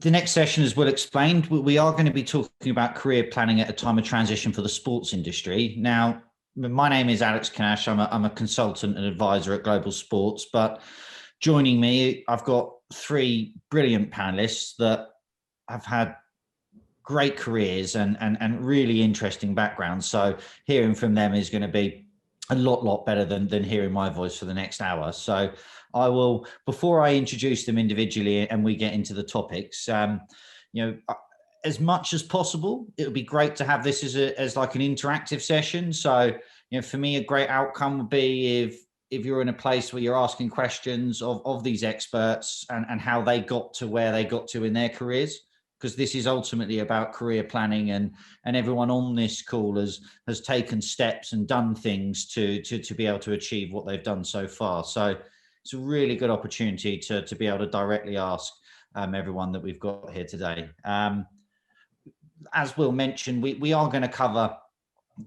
The next session, as Will explained, we are going to be talking about career planning at a time of transition for the sports industry. Now, my name is Alex Kinash. I'm a consultant and advisor at Global Sports, but joining me, I've got three brilliant panelists that have had great careers and really interesting backgrounds. So hearing from them is going to be a lot better than hearing my voice for the next hour. So I will, before I introduce them individually and we get into the topics, as much as possible, it would be great to have this as like an interactive session. So, for me, a great outcome would be if you're in a place where you're asking questions of these experts and how they got to where they got to in their careers, because this is ultimately about career planning, and everyone on this call has taken steps and done things to be able to achieve what they've done so far. So it's a really good opportunity to be able to directly ask everyone that we've got here today. As Will mentioned, we are going to cover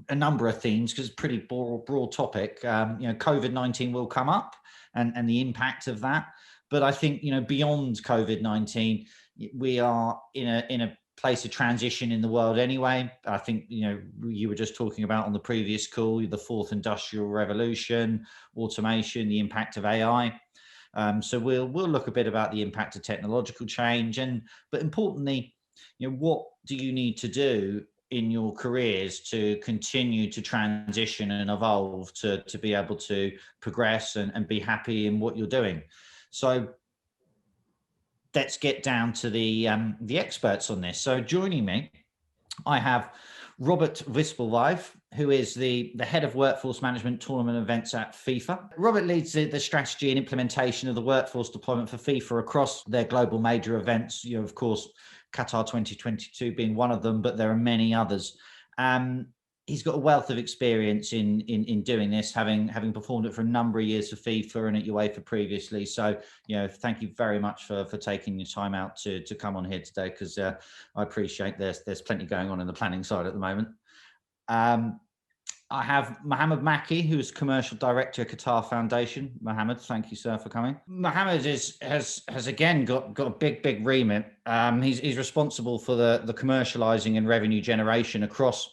a number of themes because it's a pretty broad topic. COVID-19 will come up and the impact of that. But I think, beyond COVID-19, we are in a place of transition in the world anyway. I think, you were just talking about on the previous call, the fourth industrial revolution, automation, the impact of AI. So we'll look a bit about the impact of technological change, but importantly, what do you need to do in your careers to continue to transition and evolve to be able to progress and be happy in what you're doing. So let's get down to the experts on this. So joining me, I have Robert Wispelweij, who is the head of workforce management tournament events at FIFA. Robert leads the strategy and implementation of the workforce deployment for FIFA across their global major events. Of course, Qatar 2022 being one of them, but there are many others. He's got a wealth of experience in doing this, having performed it for a number of years for FIFA and at UEFA previously. So, thank you very much for taking your time out to come on here today, because I appreciate there's plenty going on in the planning side at the moment. I have Mohammed Makki, who's commercial director at Qatar Foundation. Mohammed, thank you, sir, for coming. Mohammed has again got a big remit. He's responsible for the commercializing and revenue generation across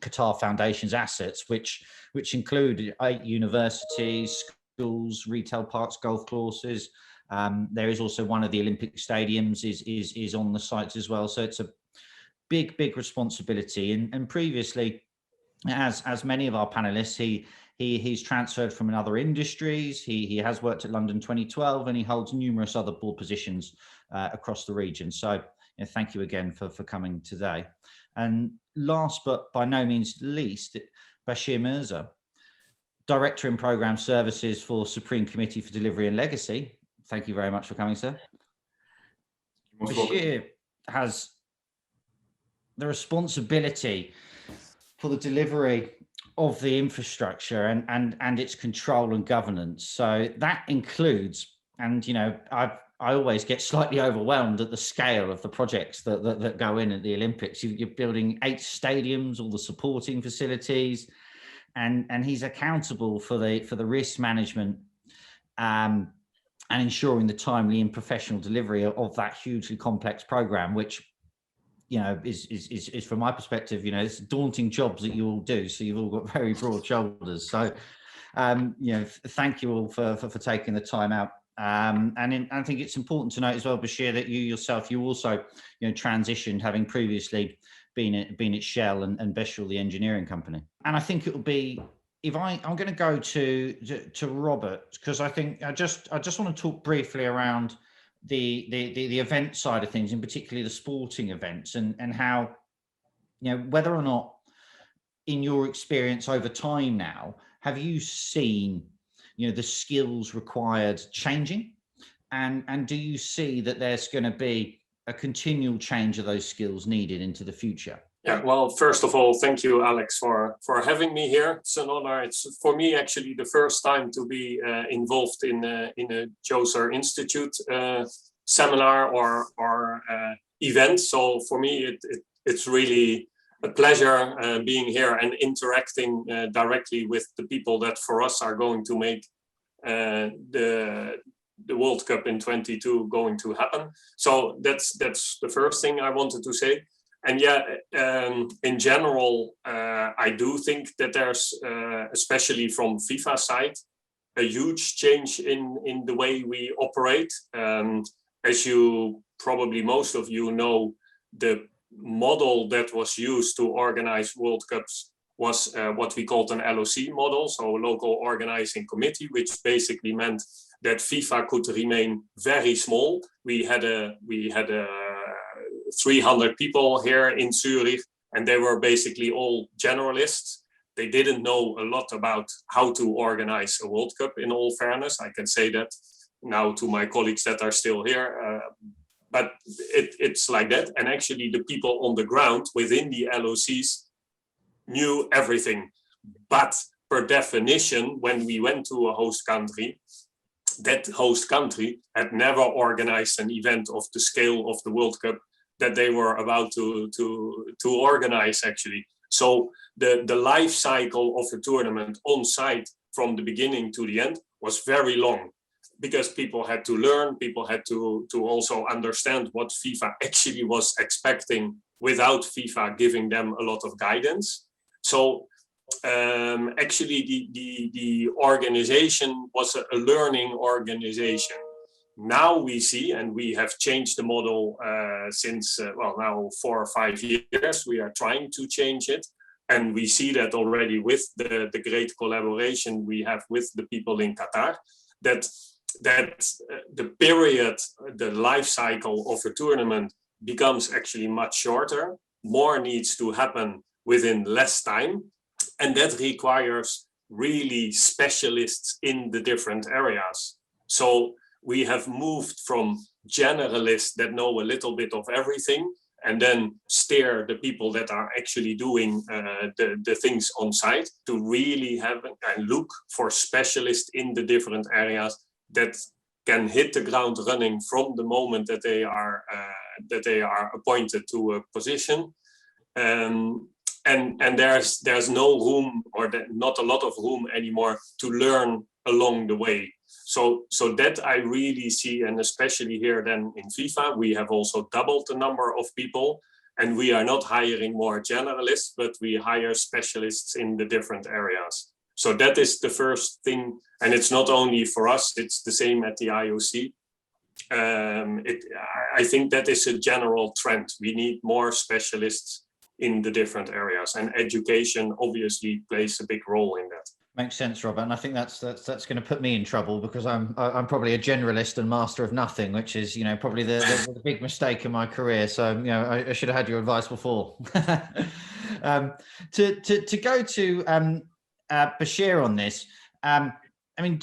Qatar Foundation's assets, which include 8 universities, schools, retail parks, golf courses. There is also one of the Olympic stadiums is on the sites as well. So it's a big responsibility. And previously, as many of our panelists, he's transferred from other industries. He has worked at London 2012, and he holds numerous other board positions across the region. So thank you again for coming today. And last but by no means least, Bashir Mirza, Director in Programme Services for Supreme Committee for Delivery and Legacy. Thank you very much for coming, sir. Bashir has the responsibility for the delivery of the infrastructure and its control and governance. So that includes, and I always get slightly overwhelmed at the scale of the projects that go in at the Olympics. You're building 8 stadiums, all the supporting facilities, and he's accountable for the risk management and ensuring the timely and professional delivery of that hugely complex program, which is from my perspective, it's daunting jobs that you all do. So you've all got very broad shoulders. So thank you all for taking the time out. I think it's important to note as well, Bashir, that you also transitioned, having previously been at Shell and Bashir, the engineering company. And I think it will be, if I'm going to go to Robert, because I think I just want to talk briefly around the event side of things, and particularly the sporting events, and how whether or not, in your experience over time now, have you seen the skills required changing, and do you see that there's going to be a continual change of those skills needed into the future? Yeah, well, first of all, thank you, Alex, for having me here. It's an honor. It's for me actually the first time to be involved in a Joser Institute seminar or event. So for me, it's really a pleasure being here and interacting directly with the people that for us are going to make the the World Cup in 22 going to happen. So that's the first thing I wanted to say. And yeah, in general, I do think that there's, especially from FIFA side, a huge change in the way we operate. As you probably most of you know, the model that was used to organize World Cups was what we called an LOC model, so local organizing committee, which basically meant that FIFA could remain very small. We had 300 people here in Zurich, and they were basically all generalists. They didn't know a lot about how to organize a World Cup, in all fairness. I can say that now to my colleagues that are still here, but it's like that. And actually the people on the ground within the LOCs knew everything. But per definition, when we went to a host country, that host country had never organized an event of the scale of the World Cup that they were about to organize, actually. So the life cycle of a tournament on site from the beginning to the end was very long, because people had to learn, people had to also understand what FIFA actually was expecting without FIFA giving them a lot of guidance. So actually the organization was a learning organization. Now we see, and we have changed the model since, well, now 4 or 5 years, we are trying to change it. And we see that already with the great collaboration we have with the people in Qatar, that the period, the life cycle of a tournament becomes actually much shorter. More needs to happen within less time. And that requires really specialists in the different areas. So we have moved from generalists that know a little bit of everything and then steer the people that are actually doing the things on site to really have and look for specialists in the different areas that can hit the ground running from the moment that they are appointed to a position. And there's no room, or not a lot of room anymore, to learn along the way. So that I really see, and especially here then in FIFA, we have also doubled the number of people, and we are not hiring more generalists, but we hire specialists in the different areas. So that is the first thing, and it's not only for us, it's the same at the IOC. I think that is a general trend. We need more specialists in the different areas, and education obviously plays a big role in that. Makes sense, Robert, and I think that's going to put me in trouble, because I'm probably a generalist and master of nothing, which is, you know, probably the big mistake in my career. So, you know, I should have had your advice before. To go to Bashir on this, I mean,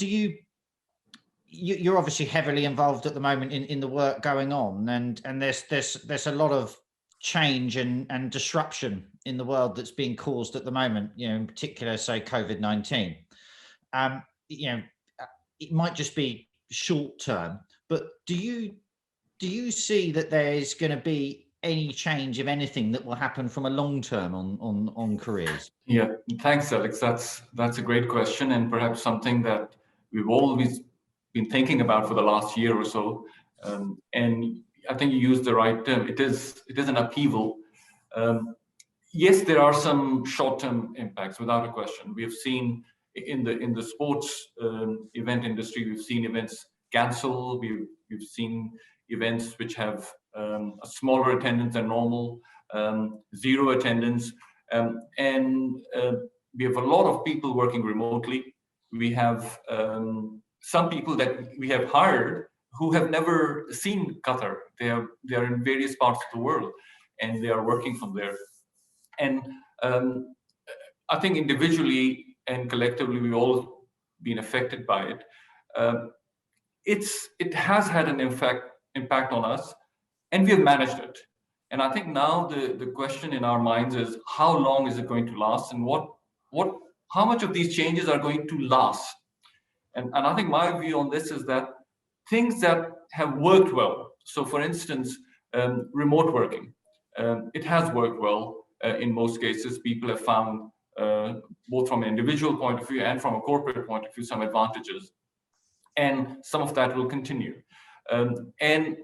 you're obviously heavily involved at the moment in the work going on, and there's a lot of change and disruption in the world that's being caused at the moment, you know, in particular, say, COVID-19. You know, it might just be short term, but do you see that there's going to be any change of anything that will happen from a long term on careers? Yeah, thanks, Alex. That's a great question, and perhaps something that we've always been thinking about for the last year or so. And I think you used the right term. It is an upheaval. Yes, there are some short-term impacts, without a question. We have seen in the sports event industry, we've seen events cancel. We've seen events which have a smaller attendance than normal, zero attendance, and we have a lot of people working remotely. We have some people that we have hired who have never seen Qatar. They are in various parts of the world, and they are working from there. And I think individually and collectively, we've all been affected by it. It has had an impact on us, and we have managed it. And I think now the question in our minds is, how long is it going to last, and how much of these changes are going to last? And I think my view on this is that things that have worked well, so for instance, remote working, it has worked well. In most cases, people have found, both from an individual point of view and from a corporate point of view, some advantages. and some of that will continue. And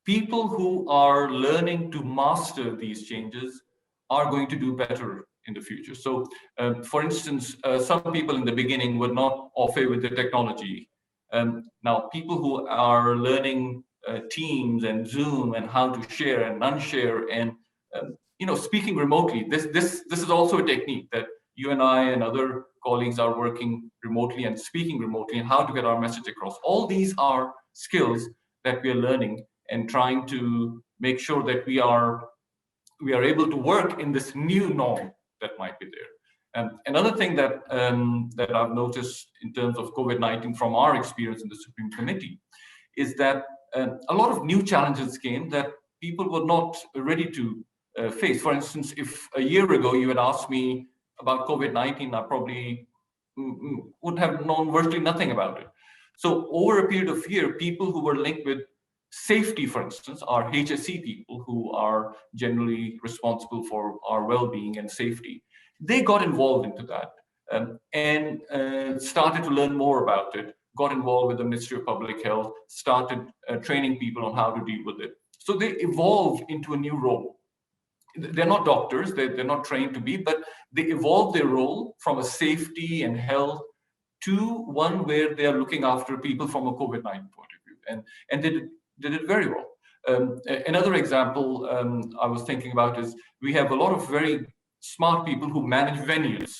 people who are learning to master these changes are going to do better in the future. So, for instance, some people in the beginning were not au fait with the technology. Now, people who are learning Teams and Zoom and how to share and unshare and speaking remotely. This is also a technique that you and I and other colleagues are working remotely and speaking remotely, and how to get our message across. All these are skills that we are learning and trying to make sure that we are able to work in this new norm that might be there. Another thing that I've noticed in terms of COVID-19 from our experience in the Supreme Committee is that a lot of new challenges came that people were not ready to face. For instance, if a year ago you had asked me about COVID-19, I probably would have known virtually nothing about it. So over a period of year, people who were linked with safety, for instance, our HSE people who are generally responsible for our well-being and safety, they got involved into that and started to learn more about it, got involved with the Ministry of Public Health, started training people on how to deal with it. So they evolved into a new role. They're not doctors, they're not trained to be, but they evolved their role from a safety and health to one where they are looking after people from a COVID-19 point of view. And they did it very well. Another example I was thinking about is we have a lot of very smart people who manage venues.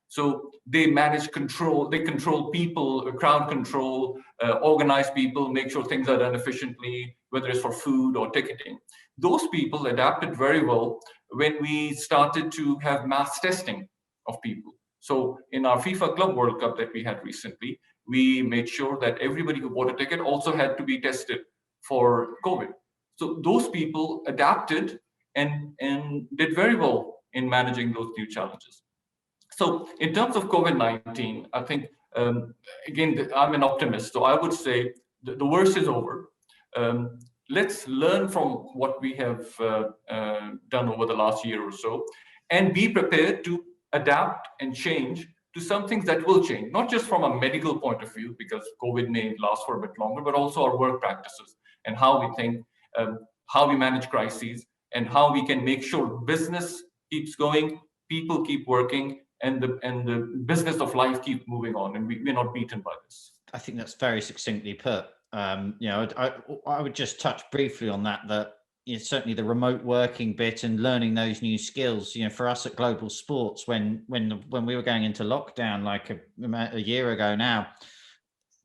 So they control people, crowd control, organize people, make sure things are done efficiently, whether it's for food or ticketing. Those people adapted very well when we started to have mass testing of people. So in our FIFA Club World Cup that we had recently, we made sure that everybody who bought a ticket also had to be tested for COVID. So those people adapted and did very well in managing those new challenges. So in terms of COVID-19, I think, again, I'm an optimist. So I would say the worst is over. Let's learn from what we have done over the last year or so, and be prepared to adapt and change to some things that will change, not just from a medical point of view, because COVID may last for a bit longer, but also our work practices and how we think, how we manage crises, and how we can make sure business keeps going, people keep working, and the business of life keep moving on, and we're not beaten by this. I think that's very succinctly put. I would just touch briefly on that certainly the remote working bit and learning those new skills. For us at Global Sports, when we were going into lockdown like a year ago now,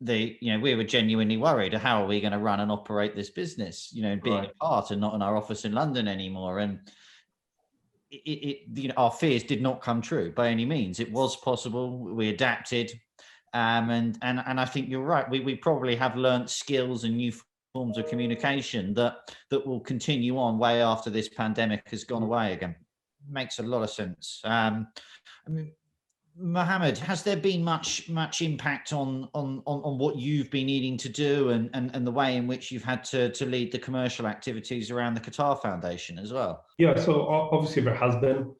we were genuinely worried. How are we going to run and operate this business? Being right. apart and not in our office in London anymore. And our fears did not come true by any means. It was possible. We adapted. And I think you're right. We probably have learned skills and new forms of communication that will continue on way after this pandemic has gone away again. Makes a lot of sense. Mohammed, has there been much impact on what you've been needing to do and the way in which you've had to lead the commercial activities around the Qatar Foundation as well? Yeah, so obviously there has been.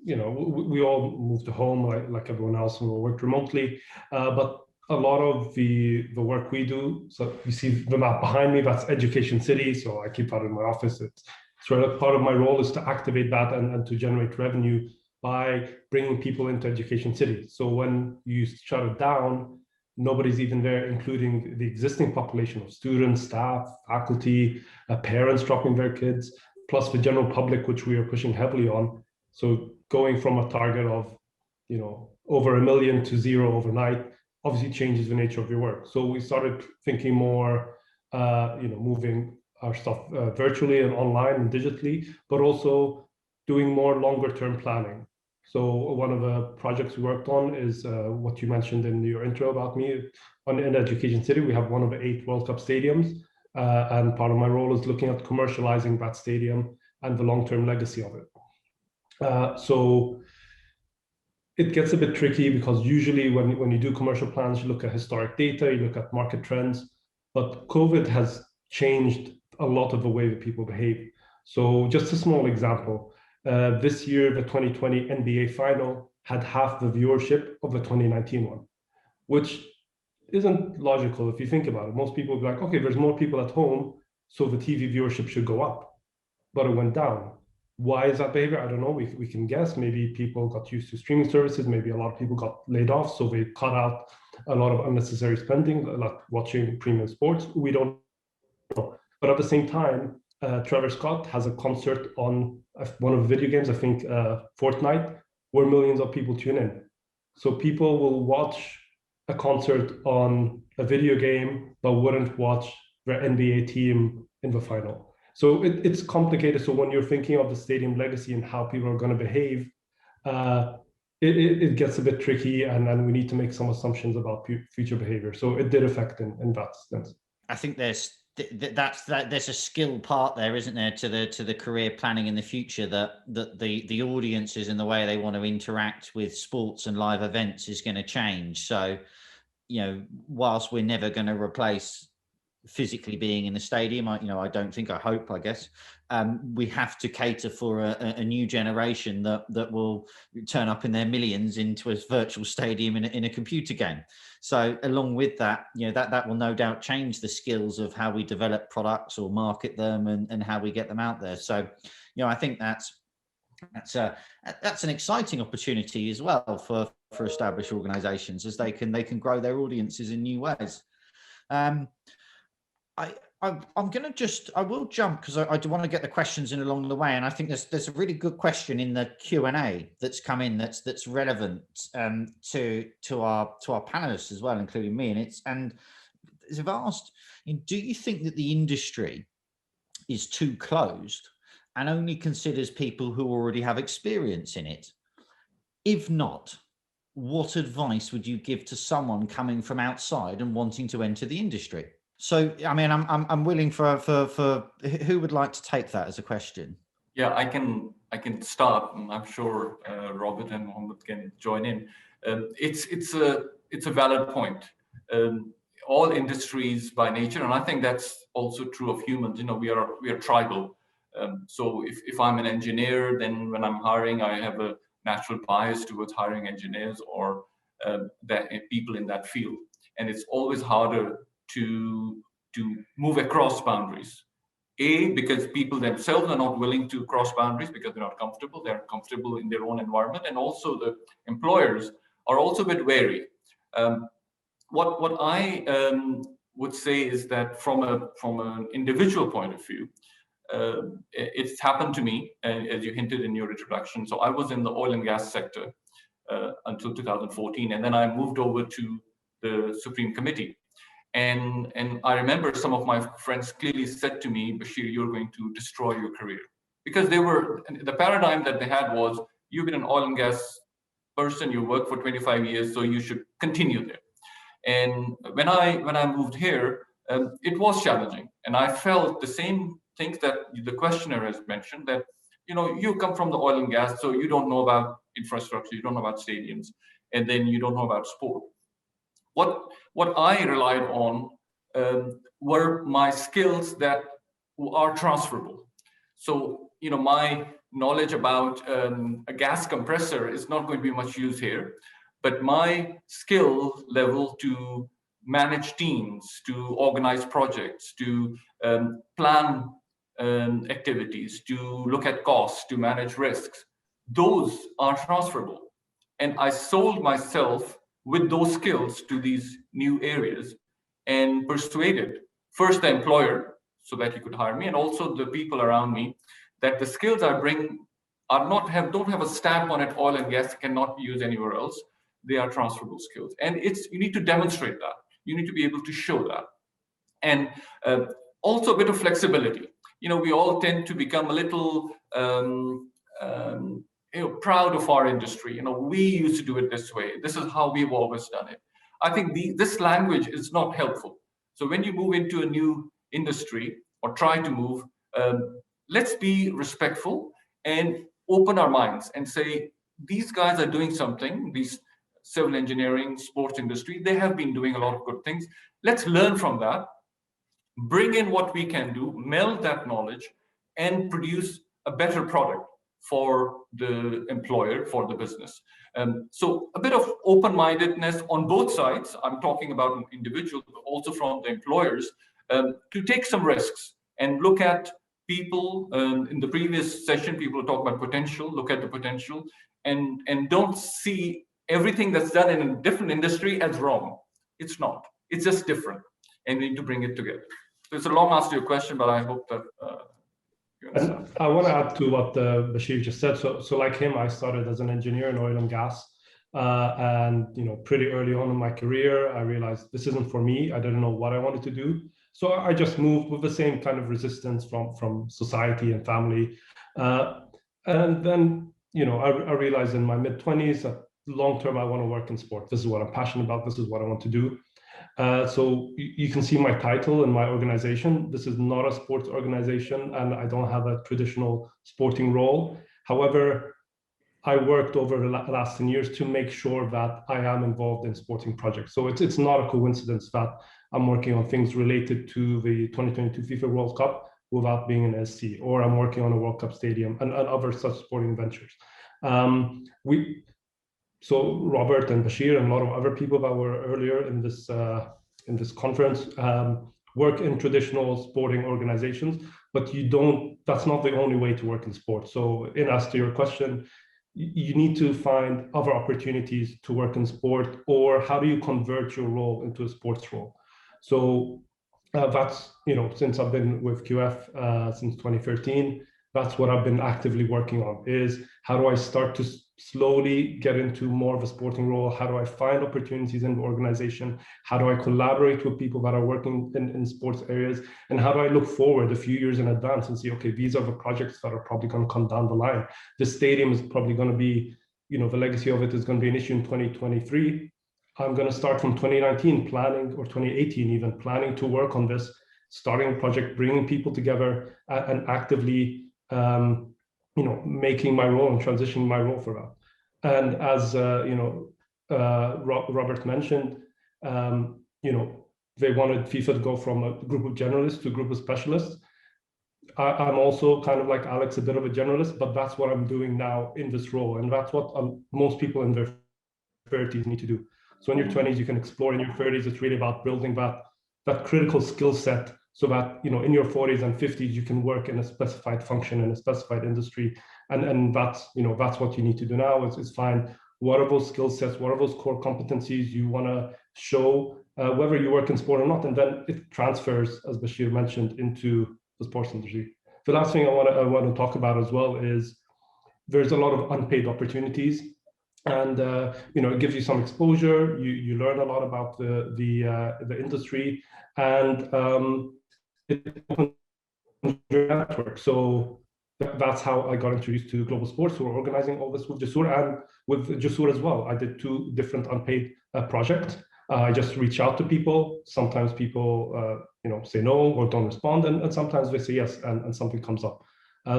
We all moved to home like everyone else, and we worked remotely. But a lot of the work we do, so you see the map behind me, that's Education City. So I keep that in my office. It's sort of part of my role is to activate that and to generate revenue by bringing people into Education City. So when you shut it down, nobody's even there, including the existing population of students, staff, faculty, parents dropping their kids, plus the general public, which we are pushing heavily on. So going from a target of, over 1 million to 0 overnight, obviously changes the nature of your work. So we started thinking more, moving our stuff virtually and online and digitally, but also doing more longer term planning. So one of the projects we worked on is what you mentioned in your intro about me. In Education City, we have one of the 8 World Cup stadiums. And part of my role is looking at commercializing that stadium and the long-term legacy of it. So it gets a bit tricky because usually when you do commercial plans, you look at historic data, you look at market trends, but COVID has changed a lot of the way that people behave. So just a small example, this year, the 2020 NBA final had half the viewership of the 2019 one. which isn't logical if you think about it. Most people would be like, okay, there's more people at home, so the TV viewership should go up, but it went down. Why is that behavior? I don't know. We can guess. Maybe people got used to streaming services. Maybe a lot of people got laid off, so they cut out a lot of unnecessary spending, like watching premium sports. We don't know. But at the same time, Trevor Scott has a concert on one of the video games, I think Fortnite, where millions of people tune in. So people will watch a concert on a video game, but wouldn't watch their NBA team in the final. So it's complicated. So when you're thinking of the stadium legacy and how people are going to behave, it gets a bit tricky, and we need to make some assumptions about future behavior. So it did affect in that sense. I think there's a skill part there, isn't there, to the career planning in the future, that the audiences and the way they want to interact with sports and live events is going to change. So, you know, whilst we're never going to replace physically being in the stadium, I hope, I guess, we have to cater for a new generation that will turn up in their millions into a virtual stadium in a computer game. So along with that, you know, that will no doubt change the skills of how we develop products or market them and how we get them out there. So, you know, I think that's an exciting opportunity as well for established organizations, as they can grow their audiences in new ways. I will jump, because I do want to get the questions in along the way, and I think there's a really good question in the Q&A that's come in that's relevant to our panelists as well, including me, and they've asked, do you think that the industry is too closed and only considers people who already have experience in it? If not, what advice would you give to someone coming from outside and wanting to enter the industry? So, I mean, I'm willing for who would like to take that as a question? Yeah, I can start, and I'm sure Robert and Mohammed can join in. It's a valid point. All industries by nature, and I think that's also true of humans. You know, we are tribal. So if I'm an engineer, then when I'm hiring, I have a natural bias towards hiring engineers or people in that field, and it's always harder to move across boundaries. Because people themselves are not willing to cross boundaries because they're not comfortable. They're comfortable in their own environment, and also the employers are also a bit wary. What I would say is that from an individual point of view, it's happened to me, as you hinted in your introduction. So I was in the oil and gas sector until 2014, and then I moved over to the Supreme Committee. And I remember some of my friends clearly said to me, Bashir, you're going to destroy your career. Because the paradigm that they had was, you've been an oil and gas person, you worked for 25 years, so you should continue there. And when I moved here, it was challenging. And I felt the same things that the questioner has mentioned, that, you know, you come from the oil and gas, so you don't know about infrastructure, you don't know about stadiums, and then you don't know about sport. What I relied on were my skills that are transferable. So, you know, my knowledge about a gas compressor is not going to be much use here, but my skill level to manage teams, to organize projects, to plan activities, to look at costs, to manage risks, those are transferable. And I sold myself with those skills to these new areas and persuaded first the employer so that he could hire me, and also the people around me, that the skills I bring don't have a stamp on it, oil and gas, cannot be used anywhere else. They are transferable skills. And you need to demonstrate that. You need to be able to show that. And also a bit of flexibility. You know, we all tend to become a little proud of our industry. You know, we used to do it this way. This is how we've always done it. I think this language is not helpful. So when you move into a new industry or try to move, let's be respectful and open our minds and say, these guys are doing something, these civil engineering, sports industry, they have been doing a lot of good things. Let's learn from that, bring in what we can do, meld that knowledge, and produce a better product for the employer, for the business. So a bit of open-mindedness on both sides. I'm talking about individuals, but also from the employers, to take some risks and look at people. In the previous session, people talk about potential, look at the potential, and don't see everything that's done in a different industry as wrong. It's not. It's just different, and we need to bring it together. So it's a long answer to your question, but I hope that you understand. And I want to add to what Bashir just said. So like him, I started as an engineer in oil and gas. And pretty early on in my career, I realized this isn't for me. I didn't know what I wanted to do. So I just moved with the same kind of resistance from society and family. And then, I realized in my mid-20s that long-term, I want to work in sport. This is what I'm passionate about. This is what I want to do. So you can see my title in my organization. This is not a sports organization, and I don't have a traditional sporting role. However, I worked over the last 10 years to make sure that I am involved in sporting projects. So it's not a coincidence that I'm working on things related to the 2022 FIFA World Cup without being an SC, or I'm working on a World Cup stadium and other such sporting ventures. So Robert and Bashir and a lot of other people that were earlier in this conference work in traditional sporting organizations, but that's not the only way to work in sports. So in answer to your question, you need to find other opportunities to work in sport, or how do you convert your role into a sports role? So that's, since I've been with QF since 2013, that's what I've been actively working on, is how do I start to slowly get into more of a sporting role? How do I find opportunities in the organization? How do I collaborate with people that are working in sports areas? And how do I look forward a few years in advance and see, okay, these are the projects that are probably going to come down the line. This stadium is probably going to be, the legacy of it is going to be an issue in 2023. I'm going to start from 2019 planning, or 2018 even, planning to work on this, starting a project, bringing people together, and actively making my role and transitioning my role for that. And as Robert mentioned, they wanted FIFA to go from a group of generalists to a group of specialists. I'm also kind of like Alex, a bit of a generalist, but that's what I'm doing now in this role, and that's what most people in their 30s need to do. So in your 20s, you can explore. In your 30s, it's really about building that critical skill set, so that in your 40s and 50s you can work in a specified function in a specified industry, and that's that's what you need to do now, is find what are those skill sets, what are those core competencies you want to show, whether you work in sport or not, and then it transfers, as Bashir mentioned, into the sports industry. The last thing I want to talk about as well is there's a lot of unpaid opportunities, and it gives you some exposure. You learn a lot about the industry, and it opens your network. So that's how I got introduced to Global Sports, who are organizing all this with Jasur, and with Jasur as well. I did 2 different unpaid projects. I just reach out to people. Sometimes people say no or don't respond, and sometimes they say yes, and something comes up.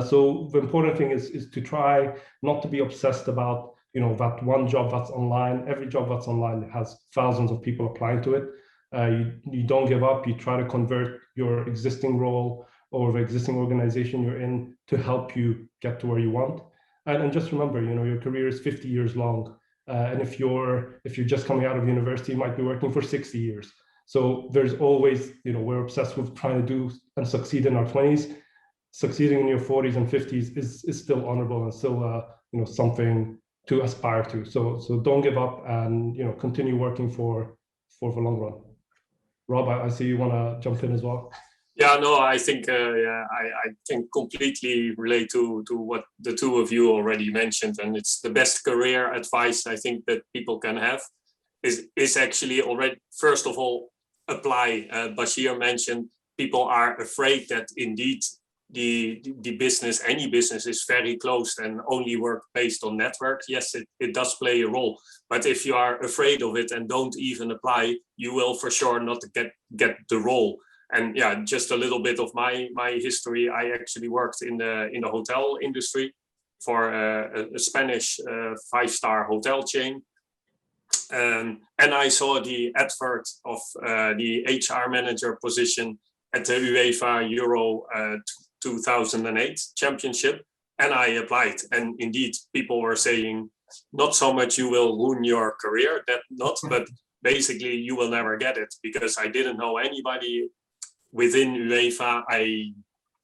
So the important thing is to try not to be obsessed about that one job that's online. Every job that's online has thousands of people applying to it. You don't give up. You try to convert your existing role or the existing organization you're in to help you get to where you want. And just remember, your career is 50 years long. And if you're just coming out of university, you might be working for 60 years. So there's always, we're obsessed with trying to do and succeed in our 20s. Succeeding in your 40s and 50s is still honorable and still something to aspire to. So don't give up, and continue working for the long run. Rob, I see you want to jump in as well. Yeah, no, I think I can completely relate to what the two of you already mentioned, and it's the best career advice I think that people can have is actually already, first of all, apply. Bashir mentioned people are afraid that indeed the business, any business, is very closed and only work based on network. Yes, it does play a role, but if you are afraid of it and don't even apply, you will for sure not get the role. And yeah, just a little bit of my history. I actually worked in the hotel industry for a Spanish 5-star hotel chain. And I saw the advert of the HR manager position at the UEFA Euro 2008 championship. And I applied, and indeed, people were saying, not so much you will ruin your career, that not, but basically you will never get it, because I didn't know anybody within UEFA. I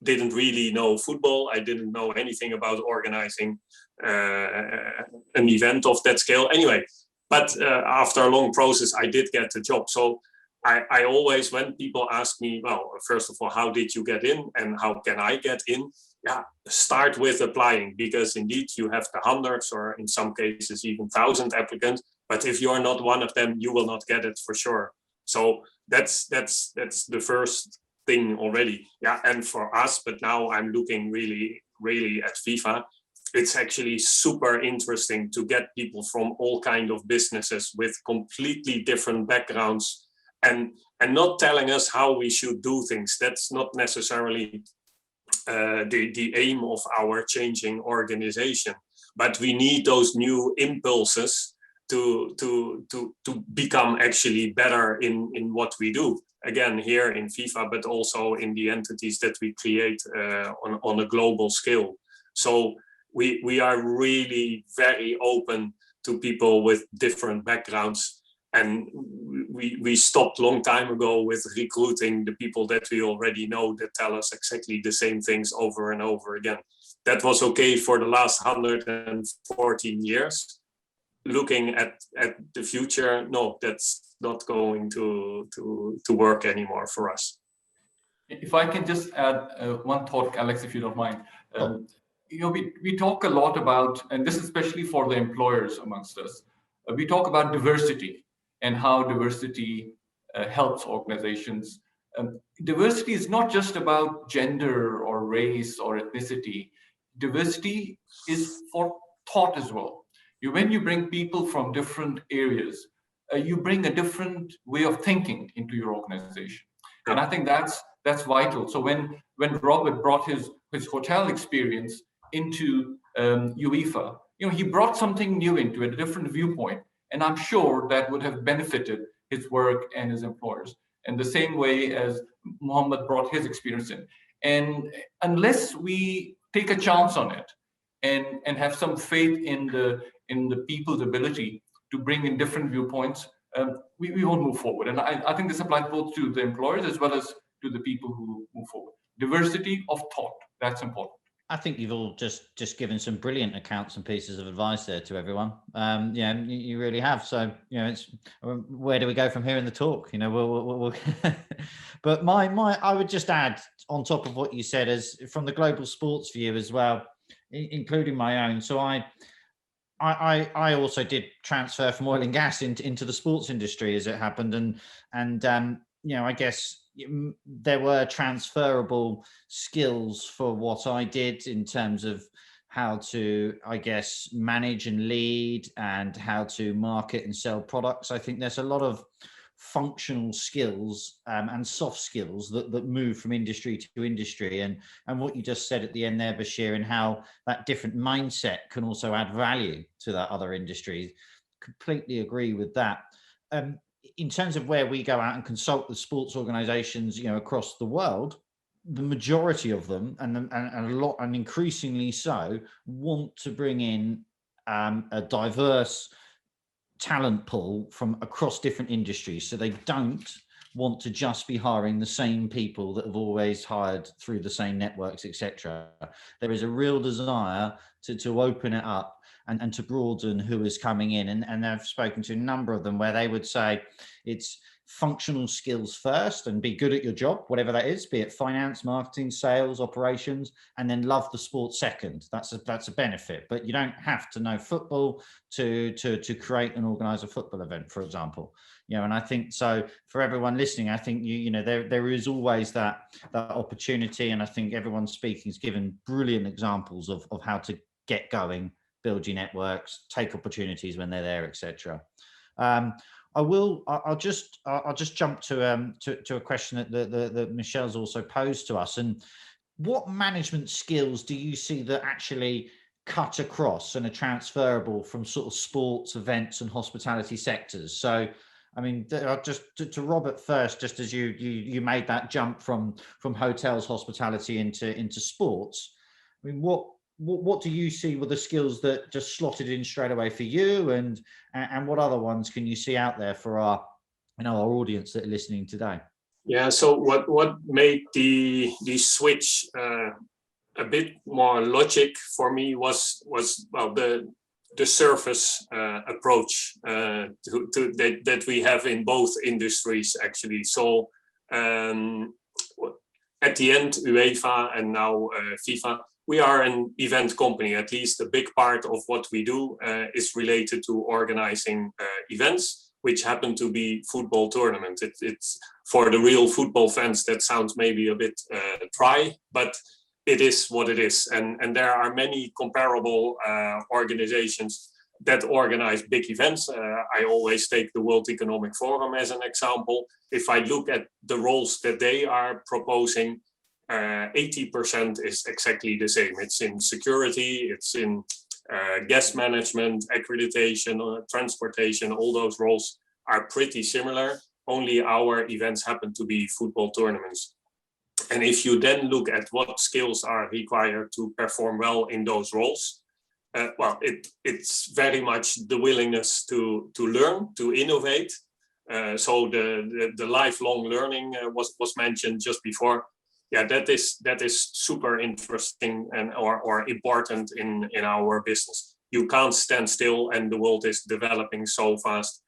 didn't really know football. I didn't know anything about organizing an event of that scale. Anyway, but after a long process, I did get the job. So I always, when people ask me, well, first of all, how did you get in and how can I get in? Yeah, start with applying, because indeed you have the hundreds or in some cases even 1,000 applicants. But if you're not one of them, you will not get it for sure. So that's the first thing already. Yeah, and for us, but now I'm looking really at FIFA. It's actually super interesting to get people from all kind of businesses with completely different backgrounds and not telling us how we should do things. That's not necessarily the aim of our changing organization, but we need those new impulses to become actually better in what we do. Again, here in FIFA, but also in the entities that we create on a global scale. So we are really very open to people with different backgrounds. And we stopped long time ago with recruiting the people that we already know that tell us exactly the same things over and over again. That was okay for the last 114 years. Looking at the future, no, that's not going to work anymore for us. If I can just add one thought, Alex, if you don't mind. We talk a lot about, and this is especially for the employers amongst us, we talk about diversity and how diversity helps organizations. Diversity is not just about gender or race or ethnicity. Diversity is for thought as well. When you bring people from different areas, you bring a different way of thinking into your organization. And I think that's vital. So when Robert brought his hotel experience into UEFA, he brought something new into it, a different viewpoint. And I'm sure that would have benefited his work and his employers. And the same way as Mohammed brought his experience in. And unless we take a chance on it and have some faith in the people's ability to bring in different viewpoints, we won't move forward. And I think this applies both to the employers as well as to the people who move forward. Diversity of thought, that's important. I think you've all just given some brilliant accounts and pieces of advice there to everyone. Yeah, you really have. So it's where do we go from here in the talk? We'll but I would just add on top of what you said, as from the global sports view as well, including my own. So I also did transfer from oil and gas into the sports industry as it happened, and I guess there were transferable skills for what I did in terms of how to, I guess, manage and lead and how to market and sell products. I think there's a lot of functional skills and soft skills that move from industry to industry. And what you just said at the end there, Bashir, and how that different mindset can also add value to that other industry. Completely agree with that. In terms of where we go out and consult the sports organizations, across the world, the majority of them and increasingly so want to bring in a diverse talent pool from across different industries. So they don't want to just be hiring the same people that have always hired through the same networks, etc. There is a real desire to open it up and to broaden who is coming in. And I've spoken to a number of them where they would say it's functional skills first and be good at your job, whatever that is, be it finance, marketing, sales, operations, and then love the sport second. That's a benefit, but you don't have to know football to create and organize a football event, for example. And I think so for everyone listening, I think there is always that opportunity, and I think everyone speaking has given brilliant examples of how to get going, build your networks, take opportunities when they're there, etc. I'll just jump to a question that Michelle's also posed to us. And what management skills do you see that actually cut across and are transferable from sort of sports, events, and hospitality sectors? So, I mean, just to Robert first, just as you made that jump from hotels, hospitality into sports. I mean, what do you see were the skills that just slotted in straight away for you, and what other ones can you see out there for our audience that are listening today? Yeah, so what made the switch a bit more logic for me was well the surface approach that we have in both industries actually. So at the end, UEFA and now FIFA, we are an event company. At least a big part of what we do is related to organizing events, which happen to be football tournaments. It's for the real football fans, that sounds maybe a bit dry, but it is what it is. And there are many comparable organizations that organize big events. I always take the World Economic Forum as an example. If I look at the roles that they are proposing, 80% is exactly the same. It's in security, it's in guest management, accreditation, transportation. All those roles are pretty similar. Only our events happen to be football tournaments. And if you then look at what skills are required to perform well in those roles, well, it's very much the willingness to learn, to innovate. So the lifelong learning was mentioned just before. Yeah, that is super interesting and or important in our business. You can't stand still, and the world is developing so fast.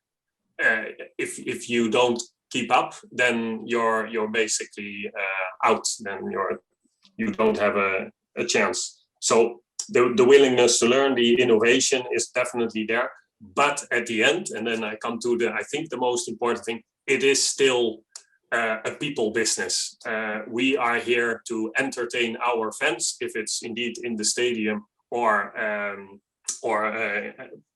If you don't keep up, then you're basically out. Then you don't have a chance. So the willingness to learn, the innovation is definitely there. But at the end, and then I come to I think the most important thing, it is still a people business. We are here to entertain our fans, if it's indeed in the stadium or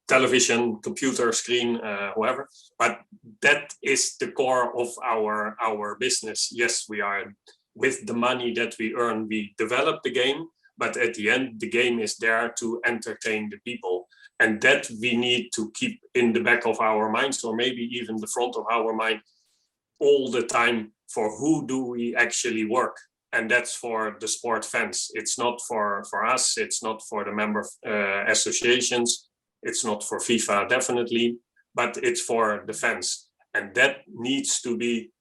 television, computer screen, whoever. But that is the core of our business. Yes, we are, with the money that we earn, we develop the game, but at the end, the game is there to entertain the people. And that we need to keep in the back of our minds, or maybe even the front of our mind, all the time. For who do we actually work? And that's for the sport fans. It's not for us. It's not for the member associations. It's not for FIFA, definitely, but it's for the fans. And that needs to be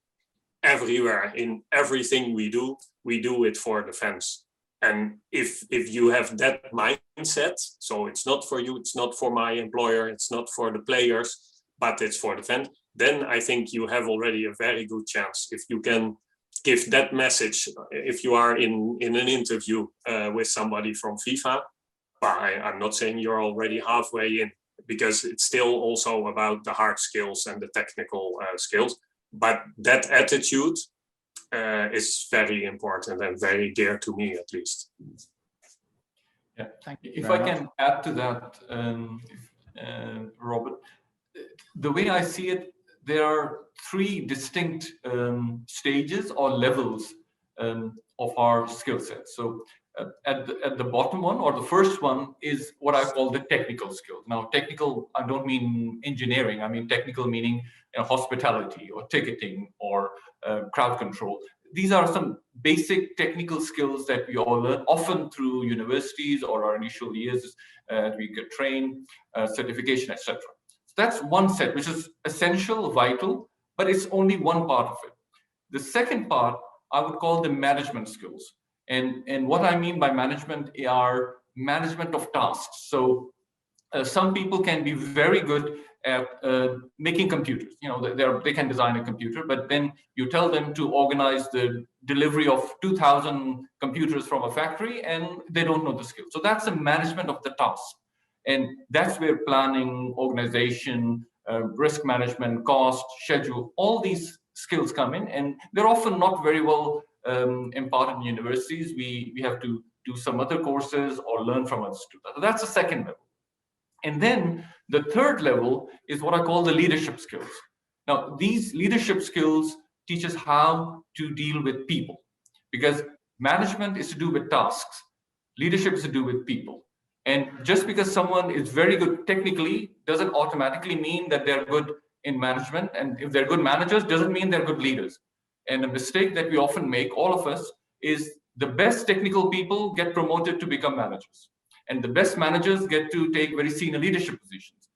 everywhere. In everything we do it for the fans. And if you have that mindset, so it's not for you, it's not for my employer, it's not for the players, but it's for the fans, then I think you have already a very good chance. If you can give that message, if you are in an interview with somebody from FIFA, I'm not saying you're already halfway in, because it's still also about the hard skills and the technical skills. But that attitude is very important and very dear to me, at least. Yeah, thank you. If I can add to that, Robert, the way I see it, there are three distinct stages or levels of our skill set. So at the bottom one, or the first one, is what I call the technical skills. Now, technical, I don't mean engineering. I mean technical meaning hospitality or ticketing or crowd control. These are some basic technical skills that we all learn, often through universities or our initial years. We get trained, certification, etc. So that's one set, which is essential, vital, but it's only one part of it. The second part, I would call the management skills. And what I mean by management are management of tasks. So some people can be very good at making computers. They can design a computer, but then you tell them to organize the delivery of 2,000 computers from a factory, and they don't know the skill. So that's the management of the task. And that's where planning, organization, risk management, cost, schedule, all these skills come in, and they're often not very well imparted in universities. We have to do some other courses or learn from others. So that's the second level. And then the third level is what I call the leadership skills. Now, these leadership skills teach us how to deal with people, because management is to do with tasks. Leadership is to do with people. And just because someone is very good technically doesn't automatically mean that they're good in management. And if they're good managers, doesn't mean they're good leaders. And a mistake that we often make, all of us, is the best technical people get promoted to become managers. and the best managers get to take very senior leadership positions.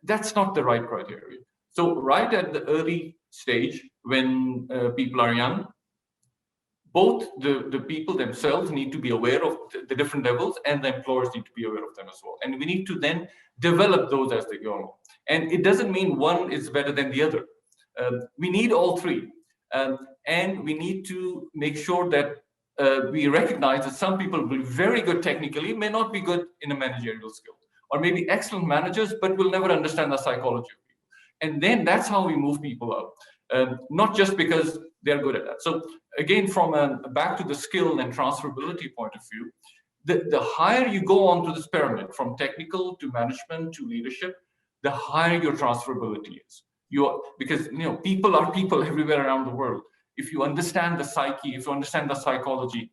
That's not the right criteria. So right at the early stage, when people are young, both the people themselves need to be aware of the different levels, and the employers need to be aware of them as well. And we need to then develop those as they go along. And it doesn't mean one is better than the other. We need all three. And we need to make sure that we recognize that some people will be very good technically, may not be good in a managerial skill, or maybe excellent managers, but will never understand the psychology of people. And then that's how we move people up, not just because they're good at that. So again, from back to the skill and transferability point of view, the higher you go onto this pyramid, from technical to management to leadership, the higher your transferability is. Because people are people everywhere around the world. If you understand the psyche, if you understand the psychology,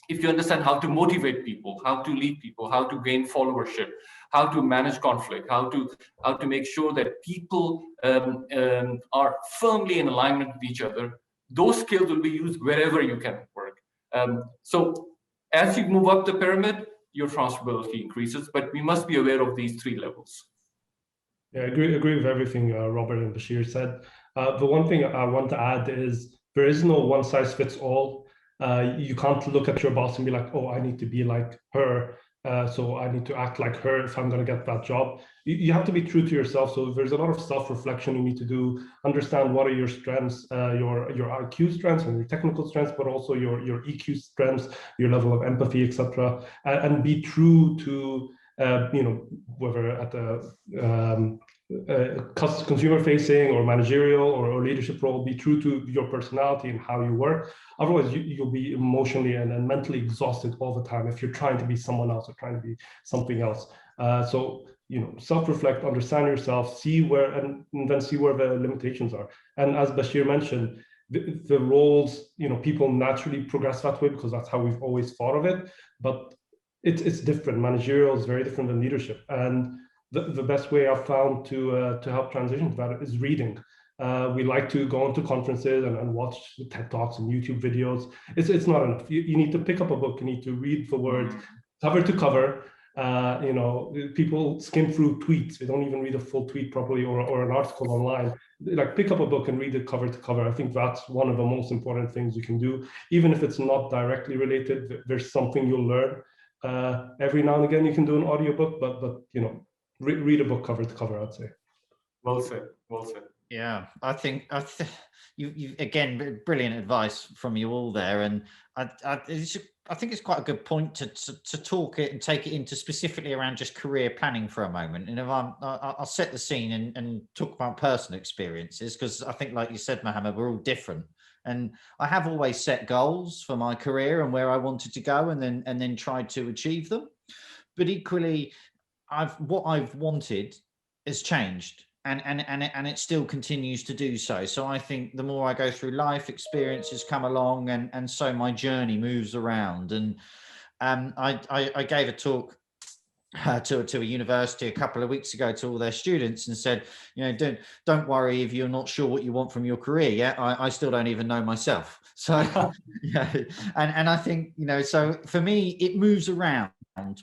if you understand how to motivate people, how to lead people, how to gain followership, how to manage conflict, how to make sure that people are firmly in alignment with each other, those skills will be used wherever you can work. So as you move up the pyramid, your transferability increases, but we must be aware of these three levels. Yeah, I agree with everything Robert and Bashir said. The one thing I want to add is there is no one size fits all. You can't look at your boss and be like, oh, I need to be like her, so I need to act like her if I'm going to get that job. You have to be true to yourself. So there's a lot of self-reflection you need to do, understand what are your strengths, your IQ strengths and your technical strengths, but also your EQ strengths, your level of empathy, etc., and be true to whether at the consumer facing or managerial or leadership role, be true to your personality and how you work. Otherwise, you'll be emotionally and mentally exhausted all the time if you're trying to be someone else or trying to be something else. So self-reflect, understand yourself, see where, and then see where the limitations are. And as Bashir mentioned, the roles, people naturally progress that way because that's how we've always thought of it. But it's different. Managerial is very different than leadership. And the best way I've found to help transition to that is reading. We like to go into conferences and watch TED Talks and YouTube videos. It's not enough. You need to pick up a book. You need to read the words cover to cover. People skim through tweets. They don't even read a full tweet properly or an article online. Like, pick up a book and read it cover to cover. I think that's one of the most important things you can do. Even if it's not directly related, there's something you'll learn. Every now and again you can do an audiobook, but read a book cover to cover, I'd say. Well said. Well said. Yeah, I think you again, brilliant advice from you all there, and I think it's quite a good point to talk it and take it into specifically around just career planning for a moment. And if I'll set the scene and talk about personal experiences, because I think, like you said, Mohammed, we're all different. And I have always set goals for my career and where I wanted to go, and then tried to achieve them. But equally, what I've wanted has changed, and it still continues to do so. So I think the more I go through life, experiences come along, and so my journey moves around. And I gave a talk to a university a couple of weeks ago to all their students and said, don't worry if you're not sure what you want from your career yet. I still don't even know myself. So and I think, so for me, it moves around,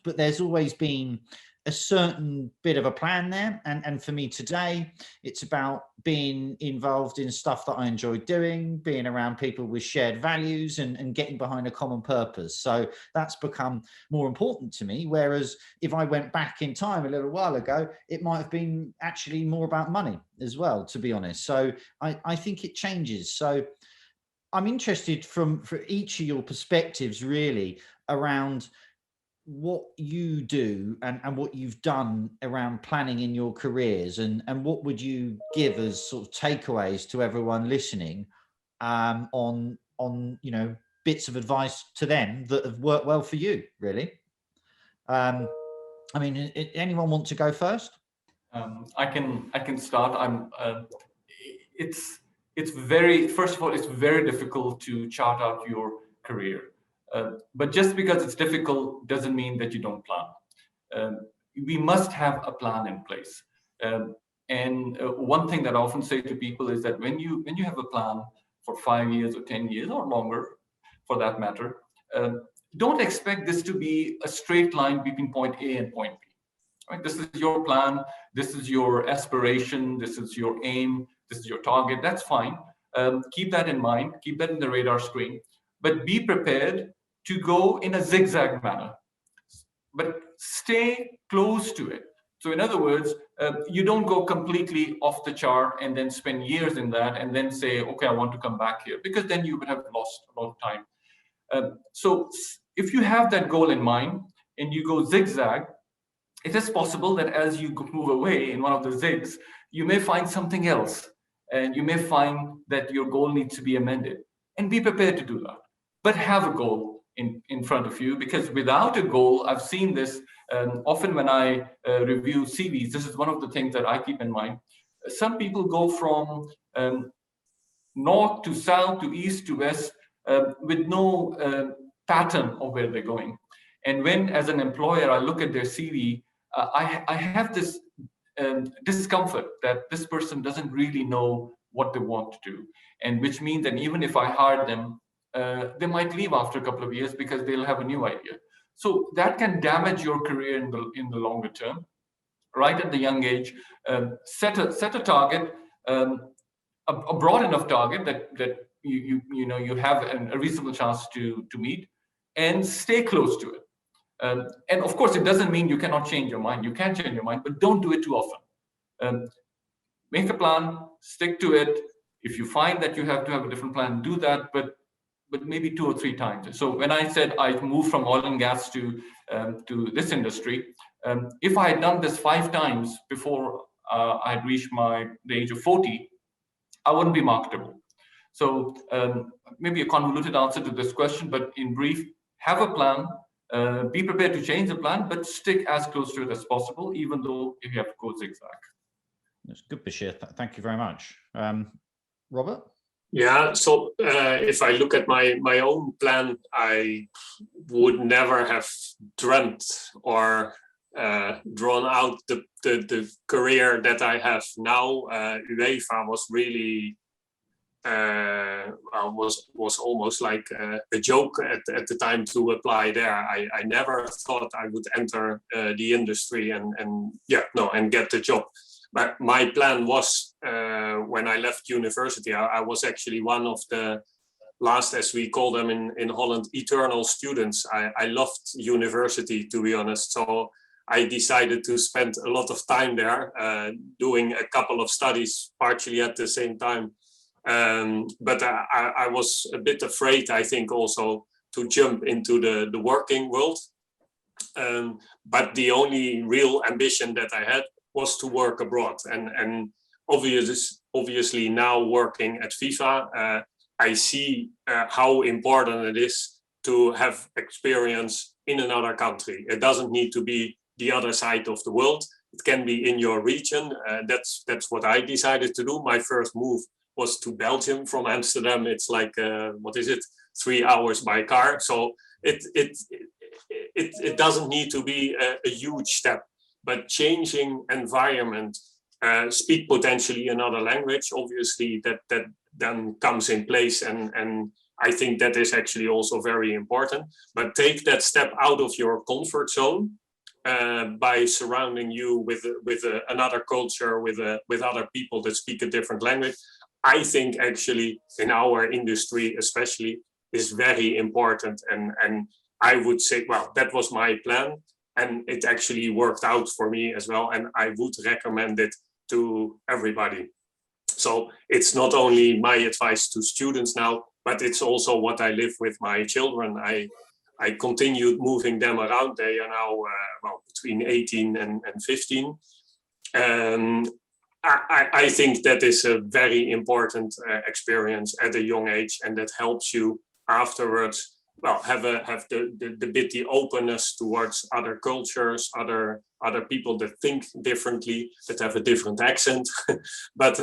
but there's always been a certain bit of a plan there. And for me today, it's about being involved in stuff that I enjoy doing, being around people with shared values, and getting behind a common purpose. So that's become more important to me. Whereas if I went back in time a little while ago, it might have been actually more about money as well, to be honest. So I think it changes. So I'm interested for each of your perspectives, really, around what you do and what you've done around planning in your careers, and what would you give as sort of takeaways to everyone listening on bits of advice to them that have worked well for you, really. I mean, anyone want to go first? I can start. It's very, first of all, it's very difficult to chart out your career. But just because it's difficult doesn't mean that you don't plan. We must have a plan in place. And one thing that I often say to people is that when you have a plan for 5 years or 10 years or longer, for that matter, don't expect this to be a straight line between point A and point B. Right? This is your plan, this is your aspiration, this is your aim, this is your target. That's fine. Keep that in mind, keep that in the radar screen, but be prepared to go in a zigzag manner, but stay close to it. So in other words, you don't go completely off the chart and then spend years in that and then say, okay, I want to come back here, because then you would have lost a lot of time. So if you have that goal in mind and you go zigzag, it is possible that as you move away in one of the zigs, you may find something else, and you may find that your goal needs to be amended, and be prepared to do that. But have a goal in front of you, because without a goal, I've seen this often when I review CVs. This is one of the things that I keep in mind. Some people go from north to south to east to west with no pattern of where they're going. And when, as an employer, I look at their CV, I have this discomfort that this person doesn't really know what they want to do. And which means that even if I hire them, they might leave after a couple of years because they'll have a new idea. So that can damage your career in the longer term. Right at the young age, set a target, a broad enough target that you have a reasonable chance to meet, and stay close to it. And of course, it doesn't mean you cannot change your mind. You can change your mind, but don't do it too often. Make a plan, stick to it. If you find that you have to have a different plan, do that, but maybe 2 or 3 times. So when I said I moved from oil and gas to this industry, if I had done this 5 times before I had reached the age of 40, I wouldn't be marketable. So maybe a convoluted answer to this question, but in brief, have a plan, be prepared to change the plan, but stick as close to it as possible, even though if you have to go zigzag. That's good, Bashir. Thank you very much. Robert? Yeah, so if I look at my own plan, I would never have dreamt or drawn out the career that I have now. UEFA was really was almost like a joke at the time to apply there. I never thought I would enter the industry and get the job. But my plan was, when I left university, I was actually one of the last, as we call them in Holland, eternal students. I loved university, to be honest. So I decided to spend a lot of time there, doing a couple of studies partially at the same time. But I was a bit afraid, I think, also to jump into the working world. But the only real ambition that I had was to work abroad. And obviously now working at FIFA, I see how important it is to have experience in another country. It doesn't need to be the other side of the world. It can be in your region. That's what I decided to do. My first move was to Belgium from Amsterdam. It's like, 3 hours by car. So it doesn't need to be a huge step. But changing environment, speak potentially another language, obviously that then comes in place, and I think that is actually also very important. But take that step out of your comfort zone by surrounding you with another culture, with other people that speak a different language. I think actually in our industry especially is very important, and I would say, well, that was my plan. And it actually worked out for me as well. And I would recommend it to everybody. So it's not only my advice to students now, but it's also what I live with my children. I continued moving them around. They are now between 18 and 15. I think that is a very important experience at a young age, and that helps you afterwards. Well, have the openness towards other cultures, other people that think differently, that have a different accent, but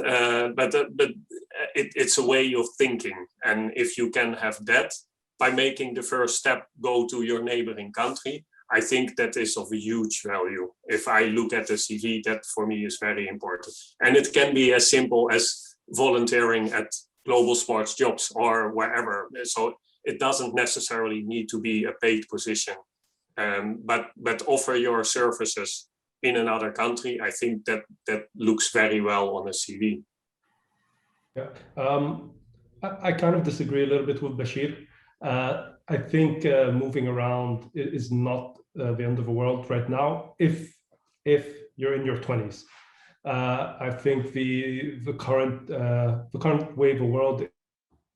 it's a way of thinking. And if you can have that by making the first step, go to your neighboring country, I think that is of a huge value. If I look at the CV, that for me is very important. And it can be as simple as volunteering at Global Sports Jobs or wherever. So it doesn't necessarily need to be a paid position, but offer your services in another country. I think that looks very well on a CV. Yeah, I kind of disagree a little bit with Bashir. I think moving around is not the end of the world right now if you're in your 20s. I think the current way the world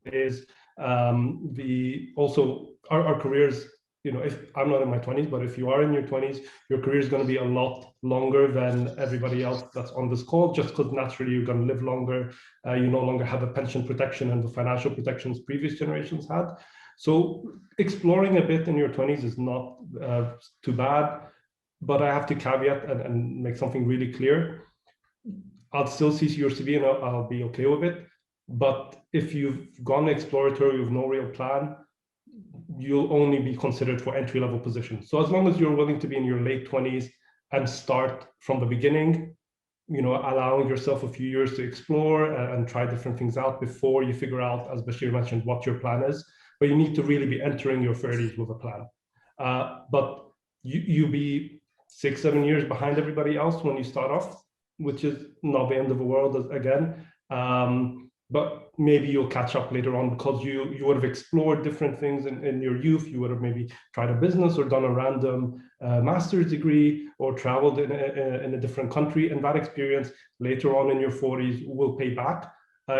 is, our careers, you know, if I'm not in my 20s, but if you are in your 20s, your career is going to be a lot longer than everybody else that's on this call, just because naturally you're going to live longer. You no longer have a pension protection and the financial protections previous generations had. So exploring a bit in your 20s is not too bad, but I have to caveat and make something really clear. I'll still see your CV and I'll be okay with it. But if you've gone exploratory with no real plan, you'll only be considered for entry-level positions. So as long as you're willing to be in your late 20s and start from the beginning, you know, allowing yourself a few years to explore and try different things out before you figure out, as Bashir mentioned, what your plan is. But you need to really be entering your 30s with a plan. But you be 6-7 years behind everybody else when you start off, which is not the end of the world again. But maybe you'll catch up later on because you would have explored different things in your youth. You would have maybe tried a business or done a random master's degree or traveled in a different country. And that experience later on in your 40s will pay back,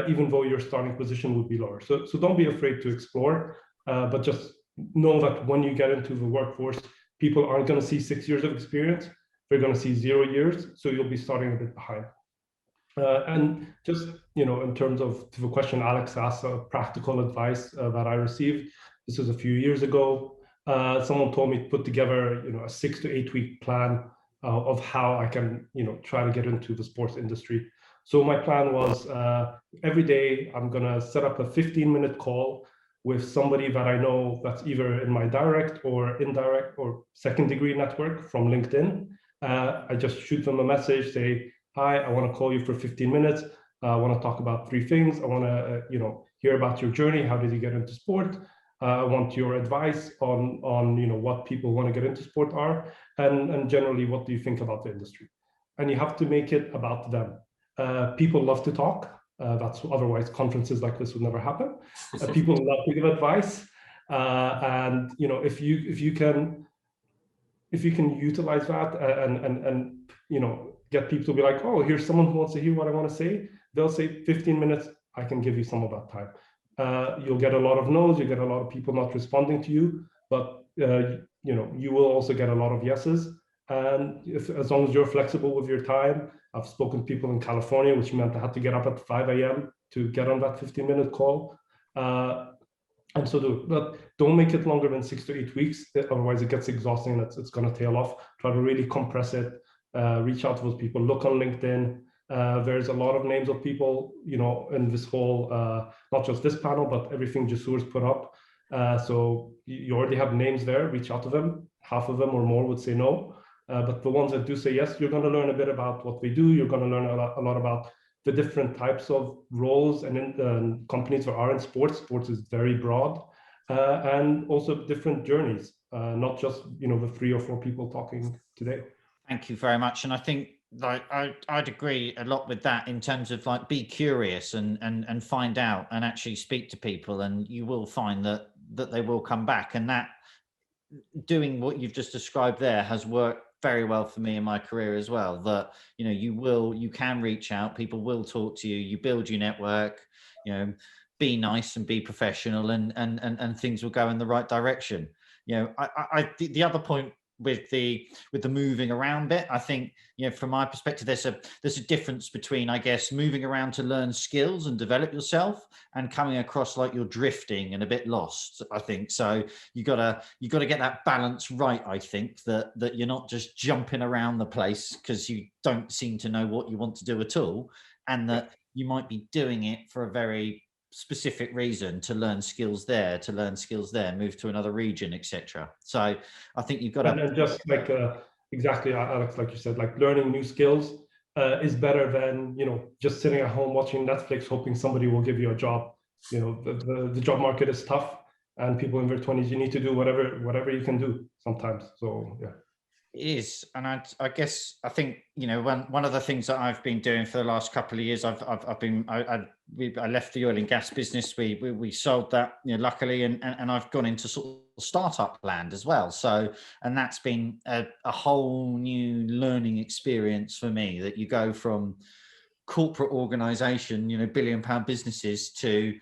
even though your starting position would be lower. So don't be afraid to explore, but just know that when you get into the workforce, people aren't going to see 6 years of experience. They're going to see 0 years. So you'll be starting a bit behind. And just, you know, in terms of the question Alex asked, practical advice that I received, this was a few years ago. Someone told me to put together, you know, a 6 to 8 week plan of how I can, you know, try to get into the sports industry. So my plan was every day I'm going to set up a 15-minute call with somebody that I know that's either in my direct or indirect or second degree network from LinkedIn. I just shoot them a message, say, hi, I want to call you for 15 minutes. I want to talk about 3 things. I want to, you know, hear about your journey. How did you get into sport? I want your advice on you know, what people want to get into sport are, and generally, what do you think about the industry? And you have to make it about them. People love to talk. That's otherwise conferences like this would never happen. People love to give advice, and you know, if you can utilize that and you know, get people to be like, oh, here's someone who wants to hear what I want to say. They'll say 15 minutes, I can give you some of that time. You'll get a lot of no's, you get a lot of people not responding to you, but you know, you will also get a lot of yeses. And as long as you're flexible with your time, I've spoken to people in California, which meant I had to get up at 5 a.m. to get on that 15-minute call. And so but don't make it longer than 6 to 8 weeks. Otherwise it gets exhausting. It's going to tail off. Try to really compress it. Reach out to those people. Look on LinkedIn. There's a lot of names of people, you know, in this whole, not just this panel, but everything Jasur's put up. So you already have names there. Reach out to them. Half of them or more would say no. But the ones that do say yes, you're going to learn a bit about what they do. You're going to learn a lot about the different types of roles and companies there are in sports. Sports is very broad, and also different journeys, not just, you know, the 3 or 4 people talking today. Thank you very much. And I think like I'd agree a lot with that in terms of like be curious and find out and actually speak to people, and you will find that they will come back. And that doing what you've just described there has worked very well for me in my career as well. That, you know, you can reach out, people will talk to you, you build your network, you know, be nice and be professional, and things will go in the right direction. You know, the other point with the moving around bit, I think, you know, from my perspective, there's a difference between, I guess, moving around to learn skills and develop yourself and coming across like you're drifting and a bit lost. I think so. You gotta get that balance right. I think that you're not just jumping around the place because you don't seem to know what you want to do at all, and that you might be doing it for a very specific reason, to learn skills there, move to another region, etc. So I think you've got to, and just like exactly, Alex, like you said, like learning new skills is better than, you know, just sitting at home watching Netflix hoping somebody will give you a job. You know, the job market is tough. and people in their 20s, you need to do whatever you can do sometimes. So yeah. It is, and I guess I think, you know, one of the things that I've been doing for the last couple of years, I left the oil and gas business. We sold that, you know, luckily, and I've gone into sort of startup land as well. So, and that's been a whole new learning experience for me. That you go from corporate organisation, you know, billion-pound businesses, to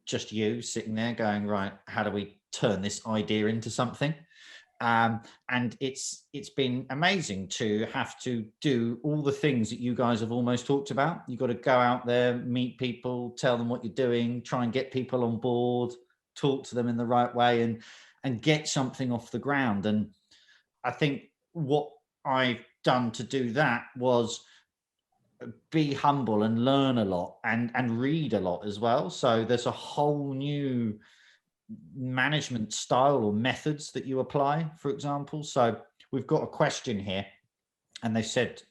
just you sitting there going, right, how do we turn this idea into something? And it's been amazing to have to do all the things that you guys have almost talked about. You've got to go out there, meet people, tell them what you're doing, try and get people on board, talk to them in the right way, and get something off the ground. And I think what I've done to do that was be humble and learn a lot and read a lot as well. So there's a whole new management style or methods that you apply, for example. So we've got a question here, and they said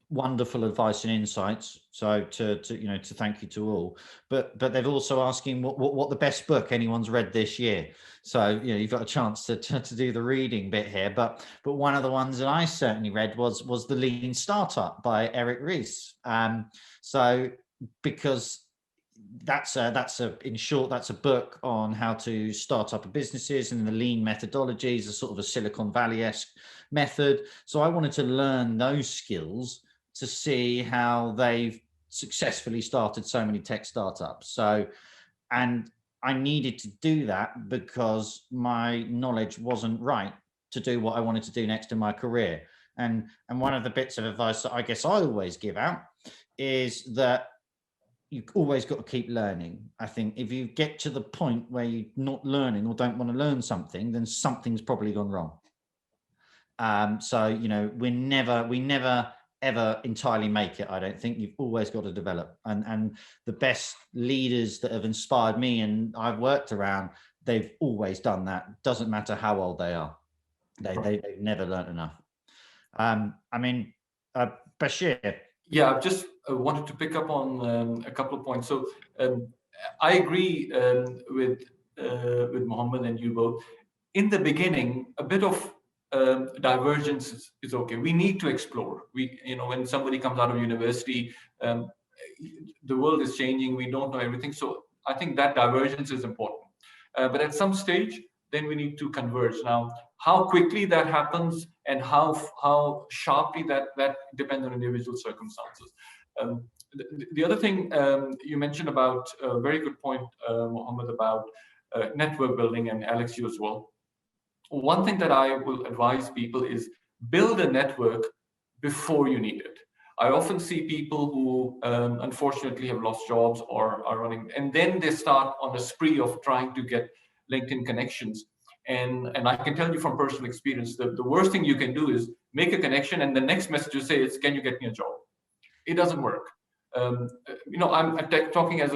wonderful advice and insights. So to you know, to thank you to all, but they've also asking what the best book anyone's read this year. So, you know, you've got a chance to do the reading bit here, but one of the ones that I certainly read was The Lean Startup by Eric Ries. So because that's in short, that's a book on how to start up businesses and the lean methodologies, a sort of a Silicon Valley-esque method. So I wanted to learn those skills to see how they've successfully started so many tech startups. So, and I needed to do that because my knowledge wasn't right to do what I wanted to do next in my career. And one of the bits of advice that I guess I always give out is that you've always got to keep learning. I think if you get to the point where you're not learning or don't want to learn something, then something's probably gone wrong. So, you know, we never ever entirely make it. I don't think. You've always got to develop. And the best leaders that have inspired me and I've worked around, they've always done that. Doesn't matter how old they are. They've never learned enough. I mean, Bashir. Yeah, I've just wanted to pick up on a couple of points. So I agree with Mohammed and you both. In the beginning, a bit of divergence is okay. We need to explore. You know, when somebody comes out of university, the world is changing. We don't know everything. So I think that divergence is important. But at some stage, then we need to converge. Now, how quickly that happens and how sharply that depends on individual circumstances. The other thing you mentioned about a very good point, Mohammed, about network building, and Alex, you as well. One thing that I will advise people is build a network before you need it. I often see people who unfortunately have lost jobs or are running, and then they start on a spree of trying to get LinkedIn connections. And I can tell you from personal experience that the worst thing you can do is make a connection and the next message you say is, can you get me a job? It doesn't work. You know, I'm talking as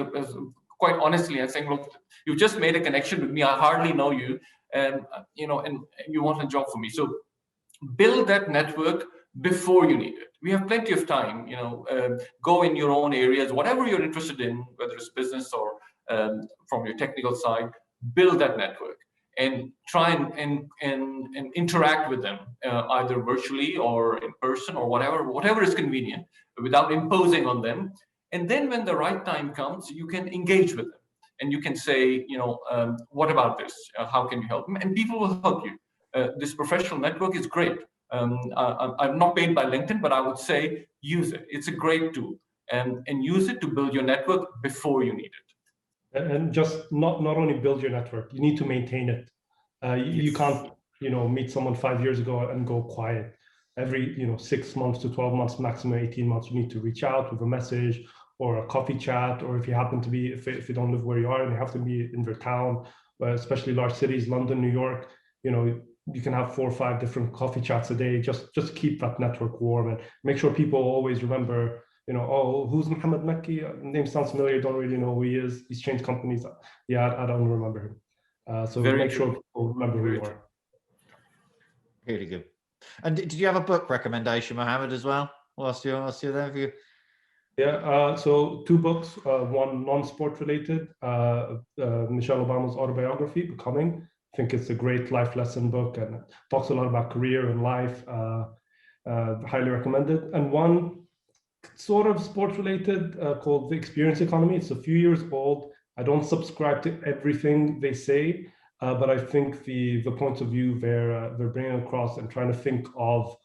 quite honestly and saying, look, you just made a connection with me. I hardly know you, and you know, and you want a job for me. So build that network before you need it. We have plenty of time. You know, go in your own areas, whatever you're interested in, whether it's business or from your technical side. Build that network and try and interact with them either virtually or in person or whatever is convenient, without imposing on them. And then when the right time comes, you can engage with them and you can say, you know, what about this? How can you help them? And people will help you. This professional network is great. I'm not paid by LinkedIn, but I would say use it. It's a great tool, and use it to build your network before you need it. And just not only build your network, you need to maintain it. You can't, you know, meet someone 5 years ago and go quiet. Every, you know, 6 months to 12 months, maximum 18 months, you need to reach out with a message or a coffee chat, or if you happen to be, if you don't live where you are and you have to be in their town, especially large cities, London, New York, you know, you can have 4 or 5 different coffee chats a day. Just keep that network warm and make sure people always remember, you know, oh, who's Mohammed Makki? Name sounds familiar, don't really know who he is. He's changed companies. Yeah, I don't remember him. So make sure people remember who you are. Really good. And did you have a book recommendation, Mohammed, as well? Whilst you're there for you? Yeah, so two books, one non-sport related, Michelle Obama's autobiography, Becoming. I think it's a great life lesson book and it talks a lot about career and life. Highly recommended. And one sort of sports related called The Experience Economy. It's a few years old. I don't subscribe to everything they say, but I think the points of view they're bringing across and trying to think of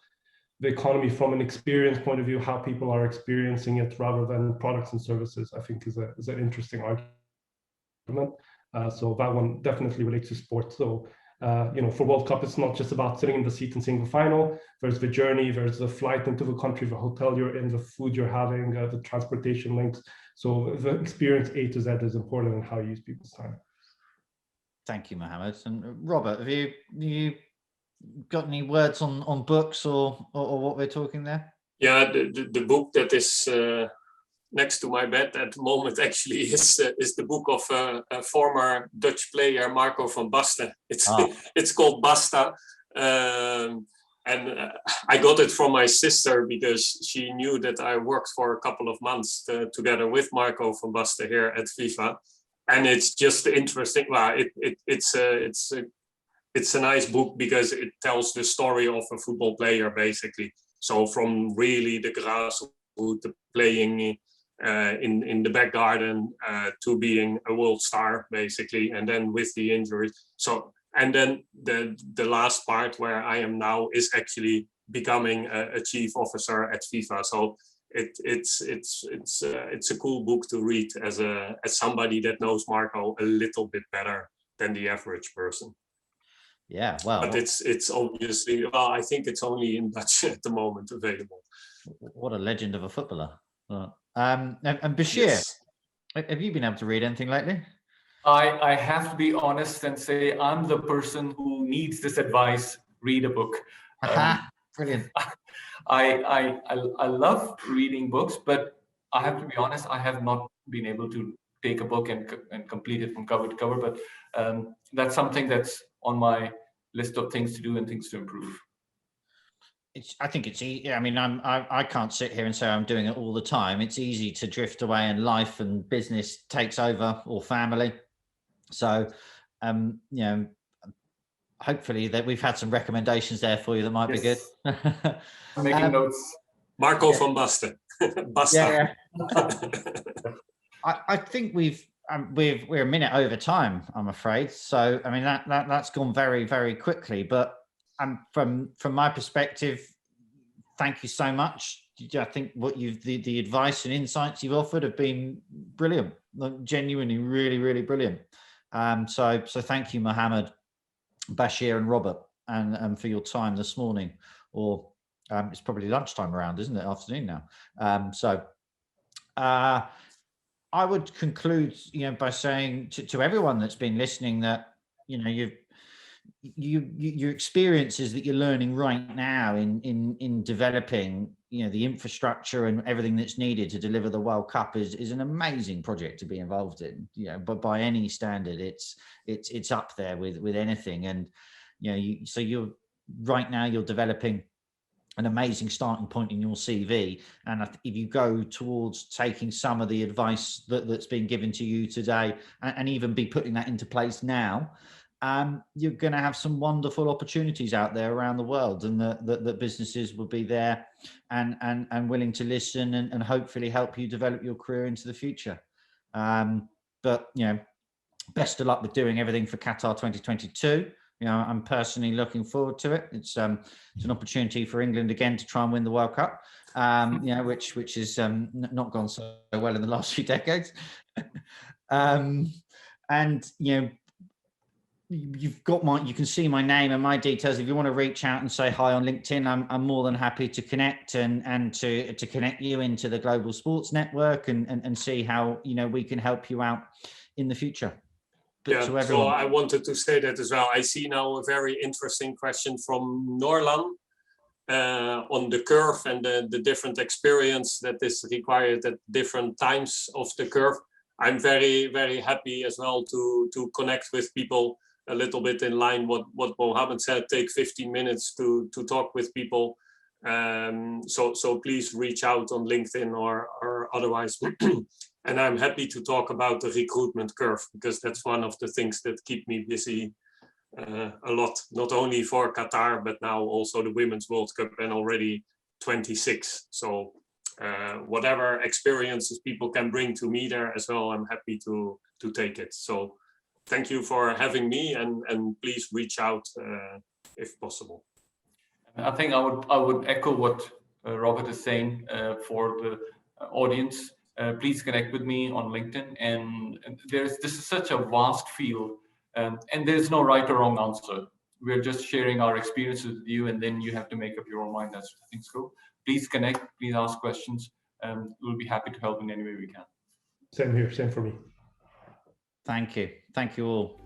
the economy from an experience point of view, how people are experiencing it rather than products and services, I think is an interesting argument. So that one definitely relates to sports. So, for World Cup, it's not just about sitting in the seat and seeing the final. There's the journey, there's the flight into the country, the hotel you're in, the food you're having, the transportation links. So the experience A to Z is important in how you use people's time. Thank you, Mohammed. And Robert, have you got any words on books or what we're talking there? Yeah, the book that is next to my bed at the moment actually is the book of a former Dutch player, Marco van Basten. It's called Basta. And I got it from my sister because she knew that I worked for a couple of months together with Marco van Basten here at FIFA. And it's just interesting. Well, it's a nice book because it tells the story of a football player, basically. So from really the grassroots to playing in the back garden to being a world star, basically, and then with the injuries. So, and then the last part where I am now is actually becoming a chief officer at FIFA. So it's a cool book to read as somebody that knows Marco a little bit better than the average person. Yeah, well, but it's obviously, well, I think it's only in Dutch at the moment available. What a legend of a footballer. And Bashir, yes. Have you been able to read anything lately? I have to be honest and say I'm the person who needs this advice. Read a book. Brilliant. I love reading books, but I have to be honest, I have not been able to take a book and complete it from cover to cover, but that's something that's on my list of things to do and things to improve. I think it's easy. I mean, I can't sit here and say I'm doing it all the time. It's easy to drift away and life and business takes over, or family. So, hopefully that we've had some recommendations there for you that might be good. I'm making notes. Marco van Basten. Basta. Yeah. I think we're a minute over time, I'm afraid. So, I mean, that's gone very, very quickly, but from my perspective, thank you so much. I think what the advice and insights you've offered have been brilliant, genuinely, really, really brilliant. So thank you, Mohammed, Bashir, and Robert, and for your time this morning. Or it's probably lunchtime around, isn't it? Afternoon now. So I would conclude, by saying to everyone that's been listening that your experiences that you're learning right now in developing the infrastructure and everything that's needed to deliver the World Cup is an amazing project to be involved in. But by any standard, it's up there with anything. And so you're right now you're developing an amazing starting point in your CV, and if you go towards taking some of the advice that's been given to you today and even be putting that into place now, you're going to have some wonderful opportunities out there around the world, and the businesses will be there and willing to listen and hopefully help you develop your career into the future. But best of luck with doing everything for Qatar 2022. I'm personally looking forward to it. It's an opportunity for England again to try and win the World Cup, which is not gone so well in the last few decades. And you've got you can see my name and my details. If you want to reach out and say hi on LinkedIn, I'm more than happy to connect and to connect you into the Global Sports Network and see how we can help you out in the future. Yeah, so I wanted to say that as well. I see now a very interesting question from Norlan on the curve and the different experience that is required at different times of the curve. I'm very, very happy as well to connect with people a little bit in line what Mohammed said. Take 15 minutes to talk with people So please reach out on LinkedIn or otherwise. And I'm happy to talk about the recruitment curve, because that's one of the things that keep me busy a lot, not only for Qatar, but now also the Women's World Cup and already 26. So whatever experiences people can bring to me there as well, I'm happy to take it. So thank you for having me, and please reach out if possible. I think I would echo what Robert is saying for the audience. Please connect with me on LinkedIn. And this is such a vast field, and there's no right or wrong answer. We're just sharing our experiences with you, and then you have to make up your own mind as things go. Please connect, please ask questions, and we'll be happy to help in any way we can. Same here, same for me. Thank you all.